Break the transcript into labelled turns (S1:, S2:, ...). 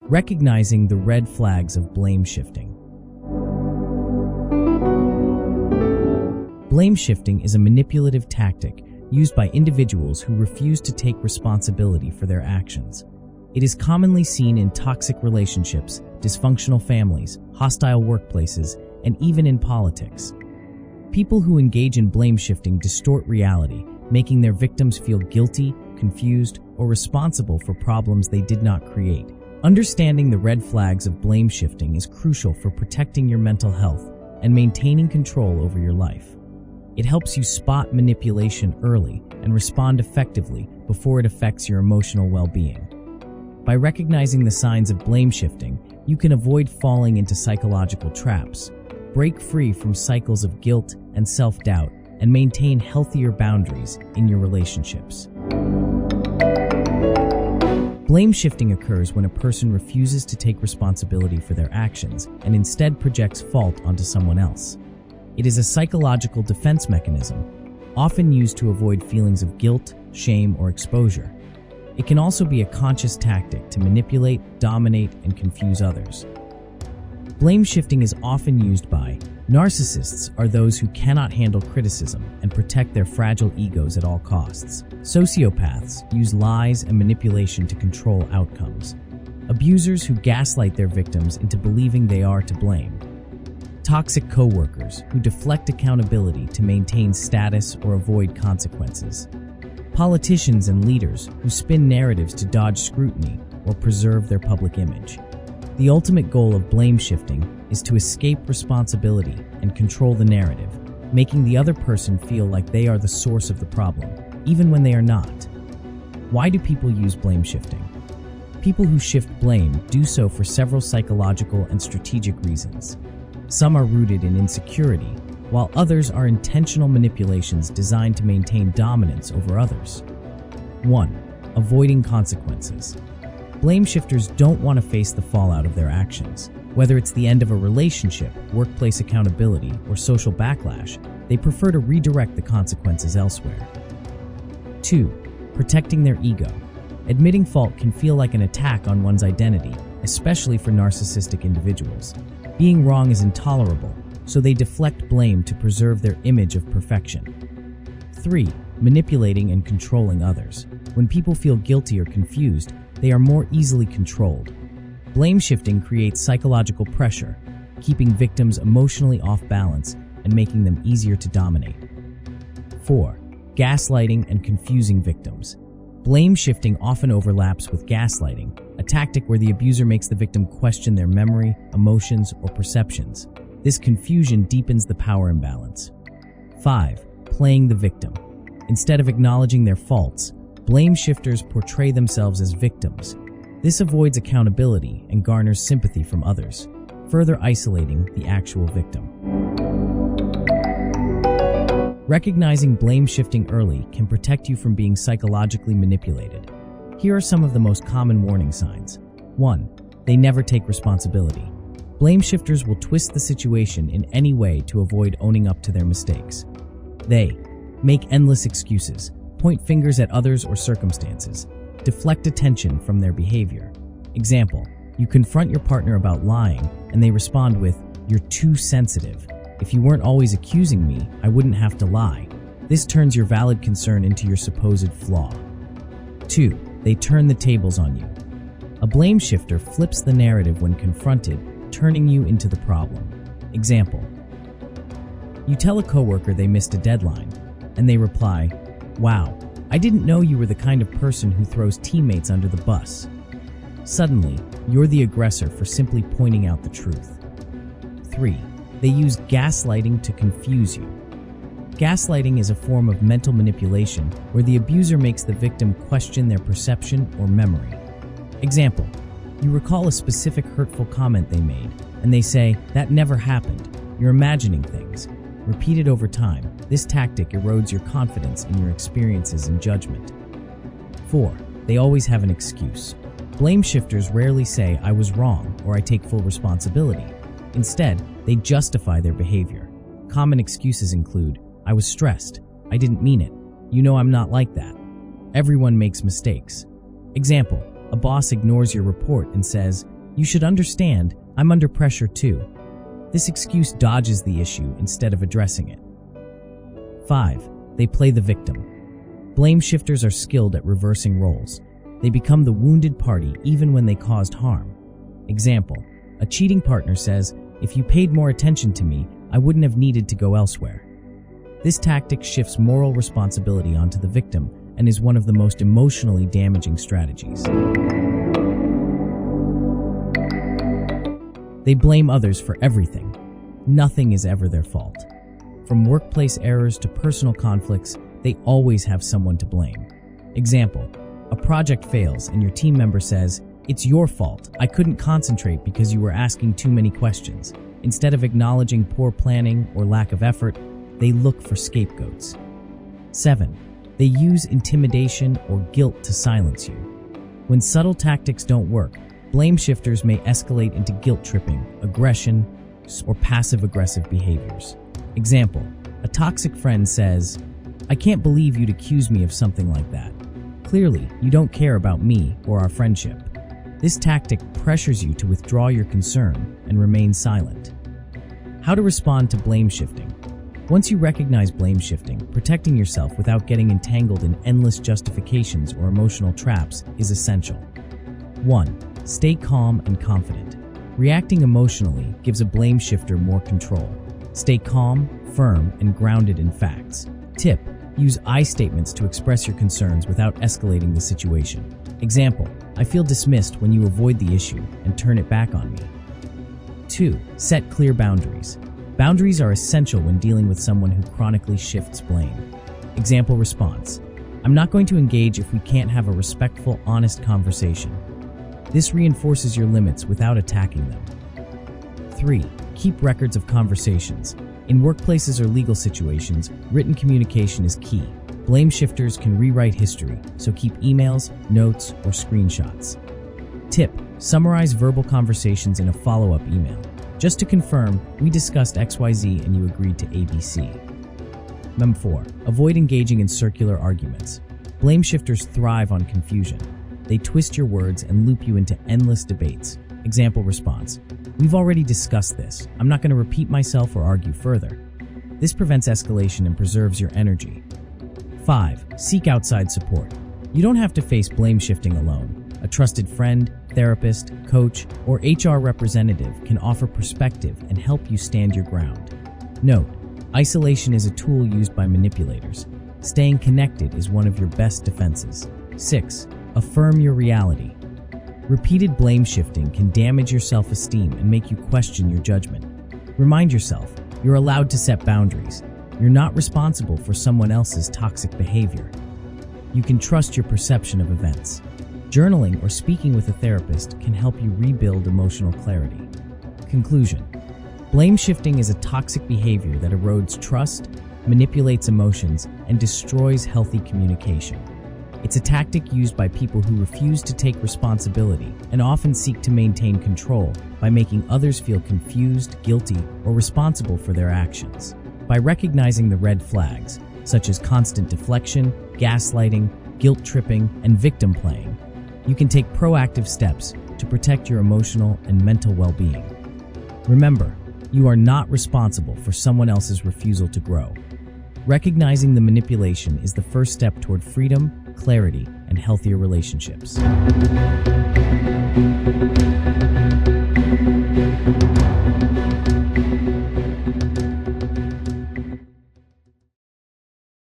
S1: Recognizing the red flags of blame shifting. Blame shifting is a manipulative tactic used by individuals who refuse to take responsibility for their actions. It is commonly seen in toxic relationships, dysfunctional families, hostile workplaces, and even in politics. People who engage in blame shifting distort reality, making their victims feel guilty, confused, or responsible for problems they did not create. Understanding the red flags of blame shifting is crucial for protecting your mental health and maintaining control over your life. It helps you spot manipulation early and respond effectively before it affects your emotional well-being. By recognizing the signs of blame shifting, you can avoid falling into psychological traps, break free from cycles of guilt and self-doubt, and maintain healthier boundaries in your relationships. Blame shifting occurs when a person refuses to take responsibility for their actions and instead projects fault onto someone else. It is a psychological defense mechanism, often used to avoid feelings of guilt, shame, or exposure. It can also be a conscious tactic to manipulate, dominate, and confuse others. Blame shifting is often used by narcissists are those who cannot handle criticism and protect their fragile egos at all costs. Sociopaths use lies and manipulation to control outcomes. Abusers who gaslight their victims into believing they are to blame. Toxic coworkers who deflect accountability to maintain status or avoid consequences. Politicians and leaders who spin narratives to dodge scrutiny or preserve their public image. The ultimate goal of blame shifting is to escape responsibility and control the narrative, making the other person feel like they are the source of the problem, even when they are not. Why do people use blame shifting? People who shift blame do so for several psychological and strategic reasons. Some are rooted in insecurity, while others are intentional manipulations designed to maintain dominance over others. 1. Avoiding consequences. Blame shifters don't want to face the fallout of their actions. Whether it's the end of a relationship, workplace accountability, or social backlash, they prefer to redirect the consequences elsewhere. 2. Protecting their ego. Admitting fault can feel like an attack on one's identity, especially for narcissistic individuals. Being wrong is intolerable, so they deflect blame to preserve their image of perfection. 3. Manipulating and controlling others. When people feel guilty or confused, they are more easily controlled. Blame shifting creates psychological pressure, keeping victims emotionally off balance and making them easier to dominate. 4. Gaslighting and confusing victims. Blame shifting often overlaps with gaslighting, a tactic where the abuser makes the victim question their memory, emotions, or perceptions. This confusion deepens the power imbalance. 5. Playing the victim. Instead of acknowledging their faults, blame shifters portray themselves as victims. This avoids accountability and garners sympathy from others, further isolating the actual victim. Recognizing blame shifting early can protect you from being psychologically manipulated. Here are some of the most common warning signs. 1. They never take responsibility. Blame shifters will twist the situation in any way to avoid owning up to their mistakes. They make endless excuses, point fingers at others or circumstances, deflect attention from their behavior. Example, you confront your partner about lying, and they respond with, "You're too sensitive. If you weren't always accusing me, I wouldn't have to lie." This turns your valid concern into your supposed flaw. 2. They turn the tables on you. A blame shifter flips the narrative when confronted, turning you into the problem. Example, you tell a coworker they missed a deadline, and they reply, "Wow, I didn't know you were the kind of person who throws teammates under the bus." Suddenly, you're the aggressor for simply pointing out the truth. 3. They use gaslighting to confuse you. Gaslighting is a form of mental manipulation where the abuser makes the victim question their perception or memory. Example, you recall a specific hurtful comment they made, and they say, "That never happened. You're imagining things." Repeated over time, this tactic erodes your confidence in your experiences and judgment. 4. They always have an excuse. Blame shifters rarely say, "I was wrong," or "I take full responsibility." Instead, they justify their behavior. Common excuses include, "I was stressed. I didn't mean it. You know I'm not like that." Everyone makes mistakes. Example, a boss ignores your report and says, You should understand, I'm under pressure too. This excuse dodges the issue instead of addressing it. 5. They play the victim. Blame shifters are skilled at reversing roles. They become the wounded party even when they caused harm. Example, a cheating partner says, "If you paid more attention to me, I wouldn't have needed to go elsewhere." This tactic shifts moral responsibility onto the victim and is one of the most emotionally damaging strategies. They blame others for everything. Nothing is ever their fault. From workplace errors to personal conflicts, they always have someone to blame. Example, a project fails and your team member says, "It's your fault. I couldn't concentrate because you were asking too many questions." Instead of acknowledging poor planning or lack of effort, they look for scapegoats. 7. They use intimidation or guilt to silence you. When subtle tactics don't work, blame shifters may escalate into guilt tripping, aggression, or passive-aggressive behaviors. Example, a toxic friend says, "I can't believe you'd accuse me of something like that. Clearly, you don't care about me or our friendship." This tactic pressures you to withdraw your concern and remain silent. How to respond to blame shifting. Once you recognize blame shifting, protecting yourself without getting entangled in endless justifications or emotional traps is essential. 1. Stay calm and confident. Reacting emotionally gives a blame shifter more control. Stay calm, firm, and grounded in facts. Tip: use I statements to express your concerns without escalating the situation. Example, "I feel dismissed when you avoid the issue and turn it back on me." 2. Set clear boundaries. Boundaries are essential when dealing with someone who chronically shifts blame. Example response: "I'm not going to engage if we can't have a respectful, honest conversation." This reinforces your limits without attacking them. 3. Keep records of conversations. In workplaces or legal situations, written communication is key. Blame shifters can rewrite history, so keep emails, notes, or screenshots. Tip: summarize verbal conversations in a follow-up email. Just to confirm, we discussed XYZ and you agreed to ABC. 4. Avoid engaging in circular arguments. Blame shifters thrive on confusion. They twist your words and loop you into endless debates. Example response: "We've already discussed this. I'm not going to repeat myself or argue further." This prevents escalation and preserves your energy. 5. Seek outside support. You don't have to face blame shifting alone. A trusted friend, therapist, coach, or HR representative can offer perspective and help you stand your ground. Note: isolation is a tool used by manipulators. Staying connected is one of your best defenses. 6. Affirm your reality. Repeated blame shifting can damage your self-esteem and make you question your judgment. Remind yourself, you're allowed to set boundaries. You're not responsible for someone else's toxic behavior. You can trust your perception of events. Journaling or speaking with a therapist can help you rebuild emotional clarity. Conclusion: blame shifting is a toxic behavior that erodes trust, manipulates emotions, and destroys healthy communication. It's a tactic used by people who refuse to take responsibility and often seek to maintain control by making others feel confused, guilty, or responsible for their actions. By recognizing the red flags, such as constant deflection, gaslighting, guilt tripping, and victim playing, you can take proactive steps to protect your emotional and mental well-being. Remember, you are not responsible for someone else's refusal to grow. Recognizing the manipulation is the first step toward freedom, clarity, and healthier relationships.